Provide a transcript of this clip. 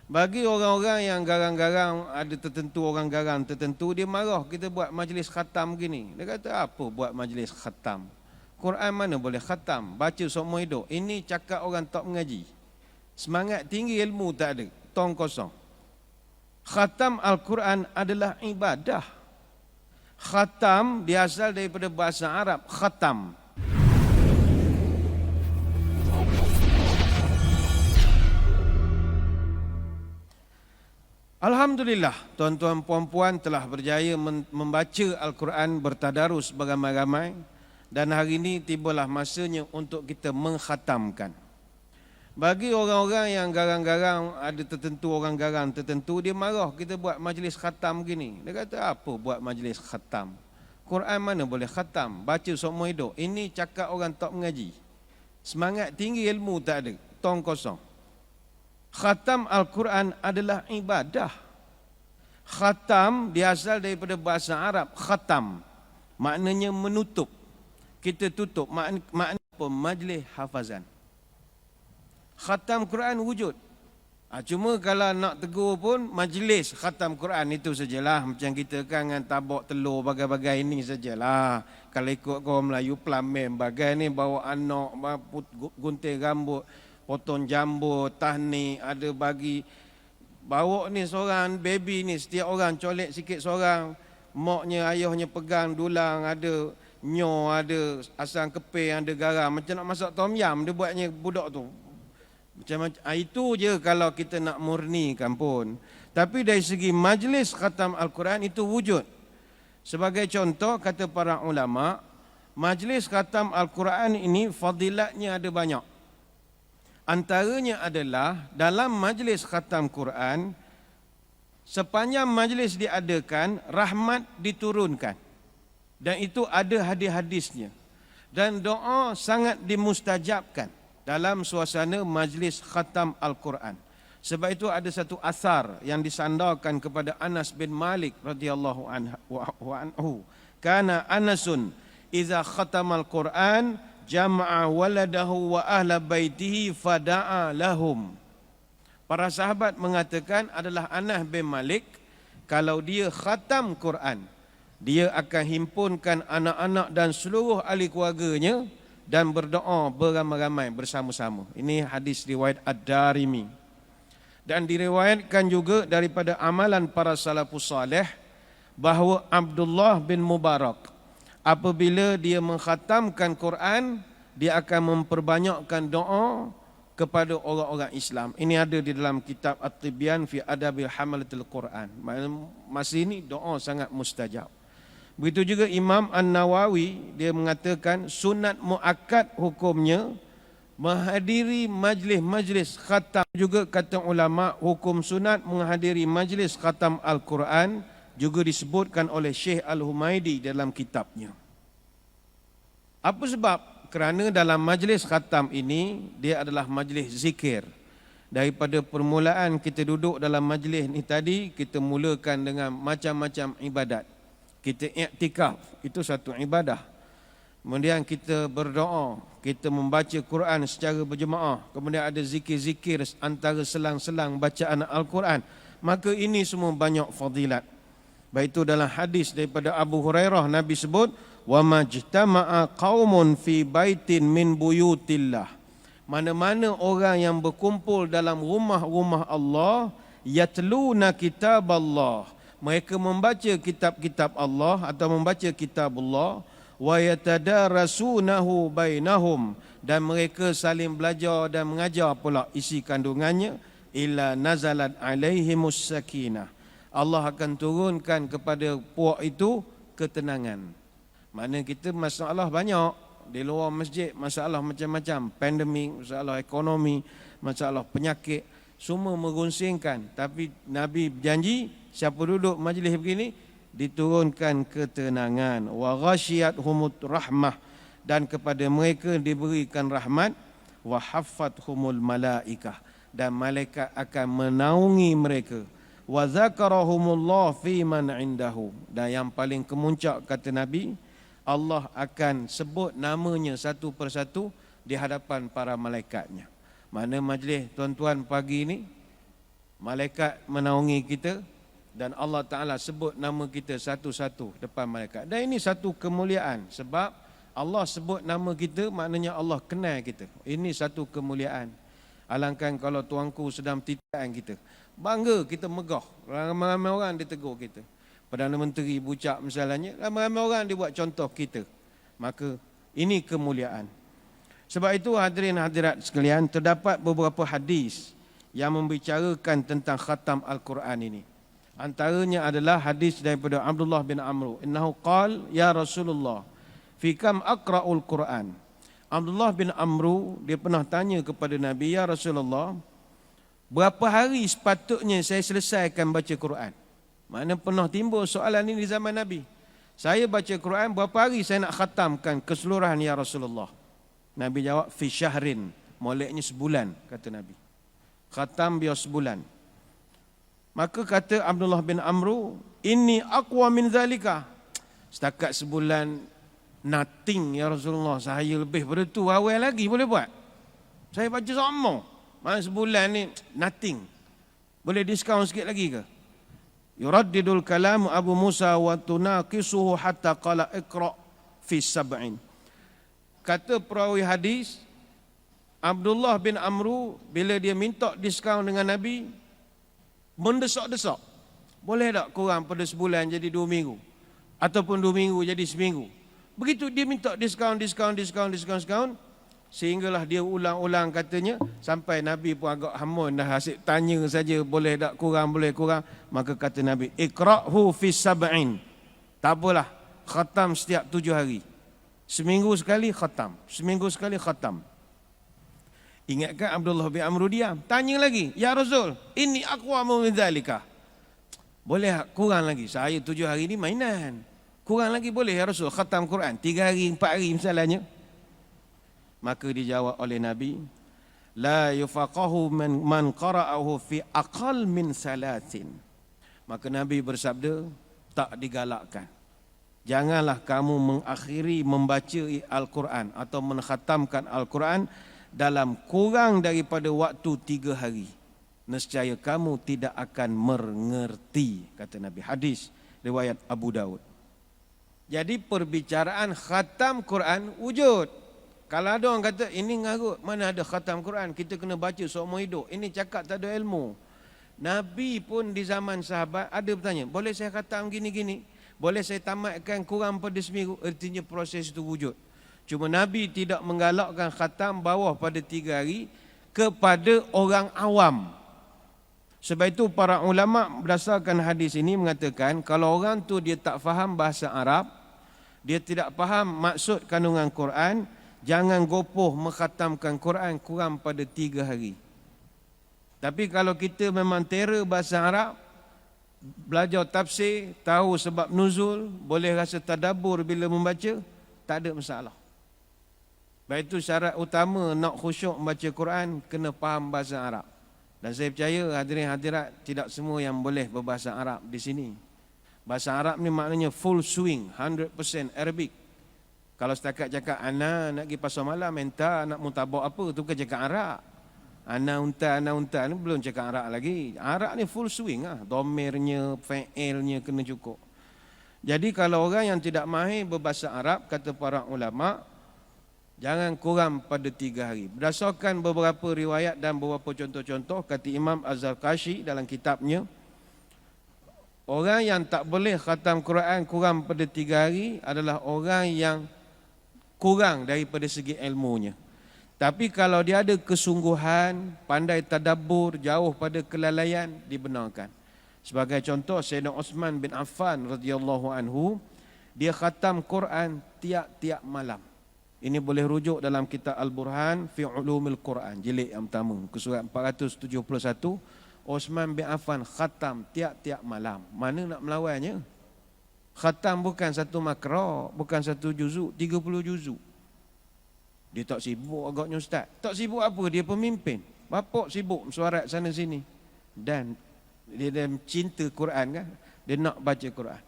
Bagi orang-orang yang garang-garang, ada tertentu orang garang tertentu, dia marah kita buat majlis khatam gini. Dia kata, apa buat majlis khatam? Quran mana boleh khatam? Baca seumur hidup. Ini cakap orang tak mengaji. Semangat tinggi, ilmu tak ada. Tong kosong. Khatam Al-Quran adalah ibadah. Khatam diasal daripada bahasa Arab, khatam. Alhamdulillah, tuan-tuan puan-puan telah berjaya membaca Al-Quran bertadarus beramai-ramai, dan hari ini tibalah masanya untuk kita mengkhatamkan. Bagi orang-orang yang garang-garang, ada tertentu orang garang tertentu, dia marah kita buat majlis khatam gini. Dia kata, apa buat majlis khatam? Quran mana boleh khatam? Baca seumur hidup. Ini cakap orang tak mengaji. Semangat tinggi, ilmu tak ada. Tong kosong. Khatam Al-Quran adalah ibadah. Khatam diasal daripada bahasa Arab, khatam. Maknanya menutup. Kita tutup. Makna apa? Majlis hafazan. Khatam Quran wujud. Cuma kalau nak tegur pun, majlis khatam Quran itu sajalah. Macam kita kan dengan tabak telur bagai-bagai ini sajalah. Kalau ikut kaum Melayu, pelamin bagai ni, bawa anak, gunting rambut, potong jambu, tahni, ada bagi bawa ni seorang baby ni, setiap orang colek sikit seorang, moknya, ayahnya pegang dulang, ada nyo, ada asam keping, ada garam, macam nak masak tom yam dia buatnya budak tu. Macam itu je kalau kita nak murnikan pun. Tapi dari segi majlis khatam Al-Quran itu wujud. Sebagai contoh, kata para ulama, majlis khatam Al-Quran ini fadilatnya ada banyak. Antaranya adalah dalam majlis khatam Quran, sepanjang majlis diadakan, rahmat diturunkan. Dan itu ada hadis-hadisnya. Dan doa sangat dimustajabkan dalam suasana majlis khatam Al-Quran. Sebab itu ada satu asar yang disandarkan kepada Anas bin Malik radhiyallahu anhu. Kana Anasun idza khatamal Quran jama'a waladahu wa ahla baitihi fada'a lahum. Para sahabat mengatakan adalah Anas bin Malik, kalau dia khatam Quran, dia akan himpunkan anak-anak dan seluruh ahli keluarganya dan berdoa beramai-ramai bersama-sama. Ini hadis riwayat Ad-Darimi. Dan diriwayatkan juga daripada amalan para salafus salih bahawa Abdullah bin Mubarak, apabila dia mengkhatamkan Quran, dia akan memperbanyakkan doa kepada orang-orang Islam. Ini ada di dalam kitab At-Tibyan fi Adabil Hamalatil Quran. Masa ini doa sangat mustajab. Begitu juga Imam An-Nawawi, dia mengatakan sunat muakkad hukumnya menghadiri majlis-majlis khatam. Juga kata ulama, hukum sunat menghadiri majlis khatam Al-Quran juga disebutkan oleh Syekh Al-Humaidi dalam kitabnya. Apa sebab? Kerana dalam majlis khatam ini, dia adalah majlis zikir. Daripada permulaan kita duduk dalam majlis ni tadi, kita mulakan dengan macam-macam ibadat. Kita i'tikaf, itu satu ibadah. Kemudian kita berdoa, kita membaca Quran secara berjemaah. Kemudian ada zikir-zikir antara selang-selang bacaan Al-Quran. Maka ini semua banyak fadilat. Baik itu dalam hadis daripada Abu Hurairah, Nabi sebut, wa majtama'a qaumun fi baitin min buyutillah. Mana-mana orang yang berkumpul dalam rumah-rumah Allah, yatluna kitab Allah, mereka membaca kitab-kitab Allah atau membaca kitab Allah, wa yatadarasunahu bainahum, dan mereka saling belajar dan mengajar pula isi kandungannya, illa nazalat alaihimus sakinah, Allah akan turunkan kepada puak itu ketenangan. Mana kita masalah banyak di luar masjid, masalah macam-macam, pandemik, masalah ekonomi, masalah penyakit, semua merunsingkan. Tapi Nabi berjanji, siapa duduk majlis begini, diturunkan ketenangan. Wa ghasyiyathumut rahmah, dan kepada mereka diberikan rahmat. Wa haffathumul malaikah, dan malaikat akan menaungi mereka. Wa zakarahumullah fi man indahu, dan yang paling kemuncak kata Nabi, Allah akan sebut namanya satu persatu di hadapan para malaikatnya. Mana majlis tuan-tuan pagi ini Malaikat menaungi kita dan Allah Ta'ala sebut nama kita satu-satu depan malaikat. Dan ini satu kemuliaan sebab Allah sebut nama kita maknanya Allah kenal kita. Ini satu kemuliaan. Alangkah kalau tuanku sedang titian kita, bangga kita megah. Ramai-ramai orang dia tegur kita. Perdana Menteri bucak misalnya, ramai-ramai orang dia buat contoh kita. Maka ini kemuliaan. Sebab itu hadirin hadirat sekalian, terdapat beberapa hadis yang membicarakan tentang khatam Al-Quran ini. Antaranya adalah hadis daripada Abdullah bin Amr. Innahu qal, ya Rasulullah, fi kam aqra'ul Quran. Abdullah bin Amr, dia pernah tanya kepada Nabi, ya Rasulullah, berapa hari sepatutnya saya selesaikan baca Quran? Mana pernah timbul soalan ini di zaman Nabi. Saya baca Quran, berapa hari saya nak khatamkan keseluruhan ya Rasulullah? Nabi jawab, fi syahrin, moleknya sebulan, kata Nabi. Khatam biar sebulan. Maka kata Abdullah bin Amr, inni aqwa min zalika. Setakat sebulan, nothing ya Rasulullah. Saya lebih pada tu, awal lagi boleh buat. Saya baca sama. Mana sebulan ni, nothing. Boleh diskaun sikit lagi ke? Yuraddidul kalam Abu Musa wa tunaqisuhu hatta qala iqra fi sab'in. Kata perawi hadis, Abdullah bin Amr bila dia minta diskaun dengan Nabi, mendesak-desak. Boleh tak kurang pada sebulan jadi 2 minggu? Ataupun 2 minggu jadi seminggu? Begitu dia minta diskaun. Sehinggalah dia ulang-ulang katanya, sampai Nabi pun agak hamun dah, asyik tanya saja, boleh tak kurang, boleh kurang. Maka kata Nabi, iqra'hu fi sab'in. Tak apalah, khatam setiap 7 hari. Seminggu sekali khatam. Seminggu sekali khatam. Ingatkan Abdullah bin Amr diam. Tanya lagi, ya Rasul, ini aqwamu min dzalika. Boleh kurang lagi? Saya 7 hari ni mainan. Kurang lagi boleh ya Rasul, khatam Quran 3 hari, 4 hari misalnya. Maka dijawab oleh Nabi, la yufaqahu man qara'ahu fi aqal min salatin. Maka Nabi bersabda, tak digalakkan. Janganlah kamu mengakhiri membaca Al-Quran atau menkhatamkan Al-Quran dalam kurang daripada waktu 3 hari. Nescaya kamu tidak akan mengerti, kata Nabi. Hadis riwayat Abu Daud. Jadi perbicaraan khatam Quran wujud. Kalau ada orang kata, ini ngarut, mana ada khatam Quran, kita kena baca seumur hidup. Ini cakap tak ada ilmu. Nabi pun di zaman sahabat ada bertanya, boleh saya khatam gini-gini? Boleh saya tamatkan kurang pada seminggu? Artinya proses itu wujud. Cuma Nabi tidak menggalakkan khatam bawah pada 3 hari kepada orang awam. Sebab itu para ulama berdasarkan hadis ini mengatakan, kalau orang tu dia tak faham bahasa Arab, dia tidak faham maksud kandungan Quran, jangan gopoh mengkhatamkan Quran kurang pada 3 hari. Tapi kalau kita memang terror bahasa Arab, belajar tafsir, tahu sebab nuzul, boleh rasa tadabbur bila membaca, tak ada masalah. Baik itu syarat utama nak khusyuk membaca Quran, kena faham bahasa Arab. Dan saya percaya hadirin hadirat tidak semua yang boleh berbahasa Arab di sini. Bahasa Arab ni maknanya full swing, 100% Arabic. Kalau setakat cakap ana nak pergi pasar malam, entah nak mutabak apa, tu bukan cakap Arab. Ana unta ni belum cakap Arab lagi. Arab ni full swing lah. Domirnya, fa'ilnya kena cukup. Jadi kalau orang yang tidak mahir berbahasa Arab, kata para ulama, jangan kurang pada 3 hari. Berdasarkan beberapa riwayat dan beberapa contoh-contoh, kata Imam Az-Zarkashi dalam kitabnya, orang yang tak boleh khatam Quran kurang pada 3 hari adalah orang yang kurang daripada segi ilmunya. Tapi kalau dia ada kesungguhan, pandai tadabbur, jauh pada kelalaian, dibenarkan. Sebagai contoh, Sayyidina Uthman bin Affan radhiyallahu anhu, dia khatam Quran tiap-tiap malam. Ini boleh rujuk dalam kitab Al-Burhan fi Ulumil Quran, jilid yang pertama, ke surat 471. Uthman bin Affan khatam tiap-tiap malam. Mana nak melawannya? Khatam bukan satu makra, bukan satu juzuk, 30 juzuk. Dia tak sibuk agaknya ustaz. Tak sibuk apa? Dia pemimpin. Bapak sibuk suarat sana sini. Dan dia cinta Quran kan? Dia nak baca Quran.